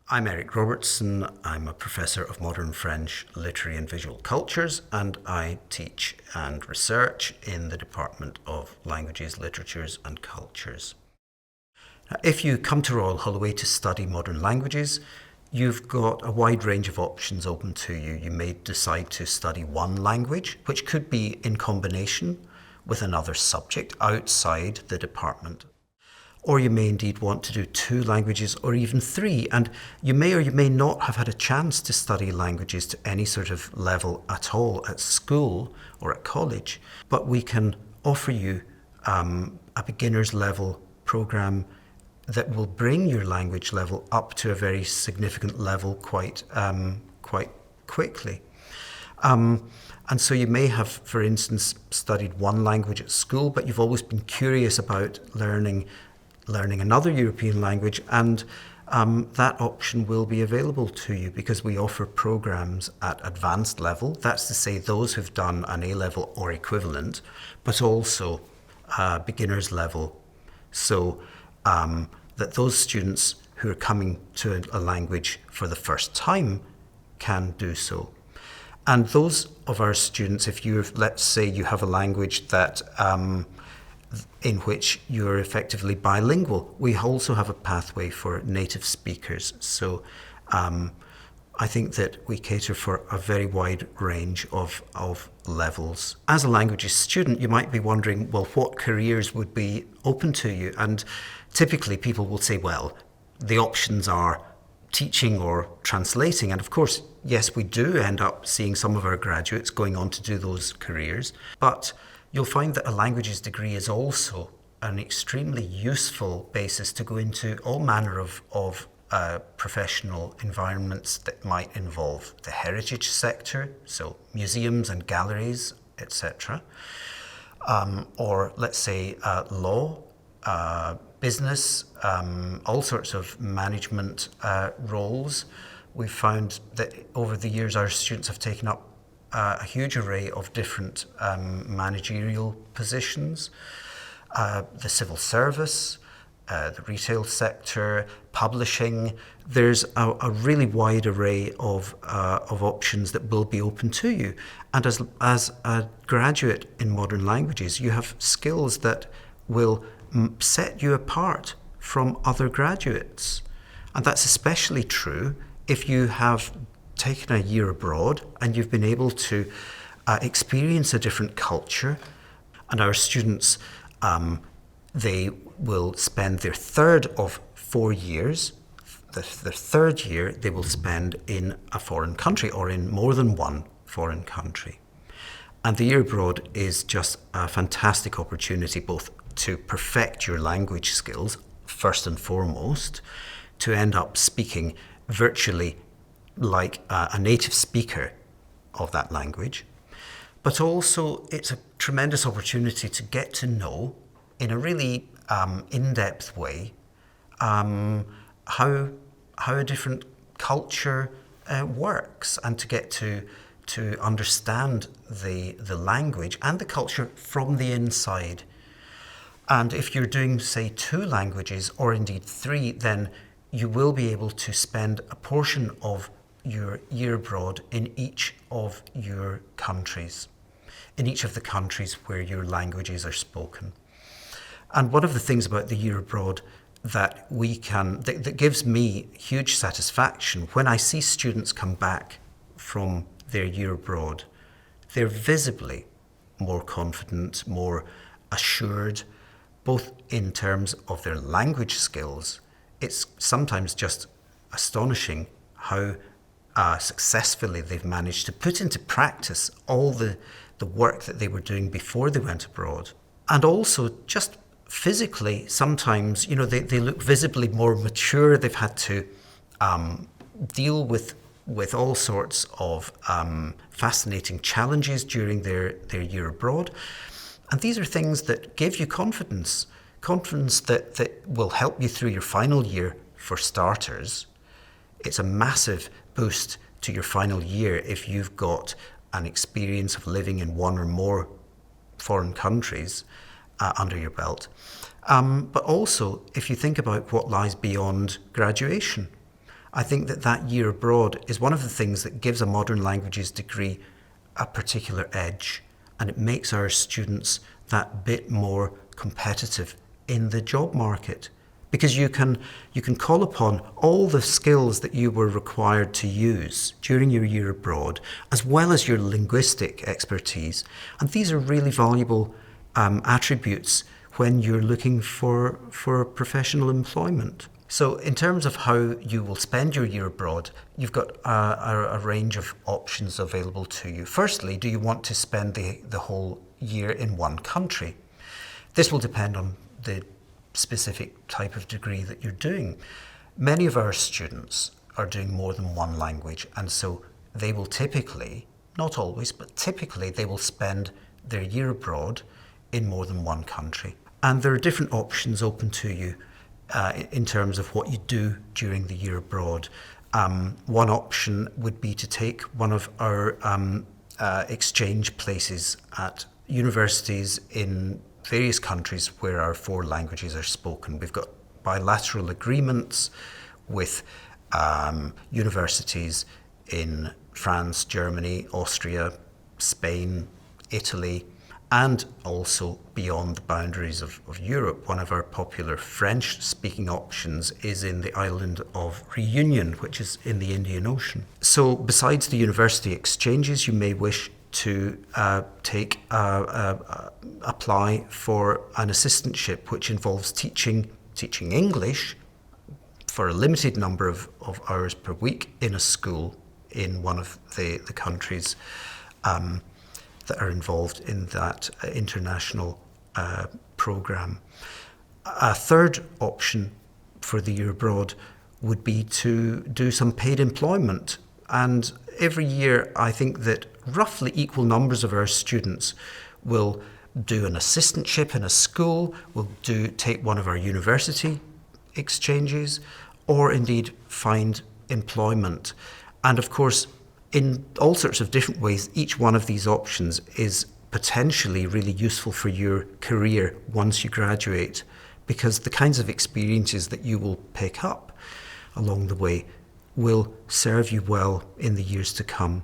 I'm Eric Robertson. I'm a professor of modern French literary and visual cultures, and I teach and research in the Department of Languages, Literatures and Cultures. Now, if you come to Royal Holloway to study modern languages, you've got a wide range of options open to you. You may decide to study one language, which could be in combination with another subject outside the department. Or you may indeed want to do two languages or even three, and you may or you may not have had a chance to study languages to any sort of level at all at school or at college, but we can offer you a beginner's level program that will bring your language level up to a very significant level quite quickly. And so you may have, for instance, studied one language at school, but you've always been curious about learning another European language, and that option will be available to you because we offer programs at advanced level. That's to say those who've done an A-level or equivalent, but also beginner's level. So that those students who are coming to a language for the first time can do so. And those of our students, if let's say you have a language that in which you're effectively bilingual, we also have a pathway for native speakers. So I think that we cater for a very wide range of levels. As a languages student, you might be wondering, well, what careers would be open to you? And typically people will say, well, the options are teaching or translating. And of course, yes, we do end up seeing some of our graduates going on to do those careers. But you'll find that a languages degree is also an extremely useful basis to go into all manner of professional environments that might involve the heritage sector, so museums and galleries, etc. Or let's say law, business, all sorts of management roles. We've found that over the years our students have taken up a huge array of different managerial positions, the civil service, the retail sector, publishing. There's a really wide array of options that will be open to you. And as a graduate in modern languages, you have skills that will set you apart from other graduates. And that's especially true if you have taken a year abroad and you've been able to experience a different culture. And our students, they will spend their third of 4 years, their third year they will spend in a foreign country or in more than one foreign country. And the year abroad is just a fantastic opportunity both to perfect your language skills, first and foremost, to end up speaking virtually like a native speaker of that language, but also it's a tremendous opportunity to get to know in a really in-depth way how a different culture works, and to get to understand the language and the culture from the inside. And if you're doing, say, 2 languages or indeed 3, then you will be able to spend a portion of your year abroad in each of your countries, in each of the countries where your languages are spoken. And one of the things about the year abroad that gives me huge satisfaction when I see students come back from their year abroad, they're visibly more confident, more assured, both in terms of their language skills. It's sometimes just astonishing how successfully they've managed to put into practice all the work that they were doing before they went abroad. And also just physically, sometimes, they look visibly more mature. They've had to deal with all sorts of fascinating challenges during their year abroad. And these are things that give you confidence that will help you through your final year for starters. It's a massive boost to your final year if you've got an experience of living in one or more foreign countries under your belt. But also, if you think about what lies beyond graduation, I think that that year abroad is one of the things that gives a modern languages degree a particular edge, and it makes our students that bit more competitive in the job market, because you can call upon all the skills that you were required to use during your year abroad, as well as your linguistic expertise, and these are really valuable attributes when you're looking for professional employment. So in terms of how you will spend your year abroad, you've got a range of options available to you. Firstly, do you want to spend the whole year in one country? This will depend on the specific type of degree that you're doing. Many of our students are doing more than one language, and so they will typically, not always, but typically they will spend their year abroad in more than one country. And there are different options open to you in terms of what you do during the year abroad. One option would be to take one of our exchange places at universities in various countries where our 4 languages are spoken. We've got bilateral agreements with universities in France, Germany, Austria, Spain, Italy, and also beyond the boundaries of Europe. One of our popular French-speaking options is in the island of Reunion, which is in the Indian Ocean. So besides the university exchanges, you may wish to apply for an assistantship, which involves teaching English for a limited number of hours per week in a school in one of the countries that are involved in that international program. A third option for the year abroad would be to do some paid employment. And every year, I think that roughly equal numbers of our students will do an assistantship in a school, will take one of our university exchanges, or indeed find employment. And of course, in all sorts of different ways, each one of these options is potentially really useful for your career once you graduate, because the kinds of experiences that you will pick up along the way will serve you well in the years to come.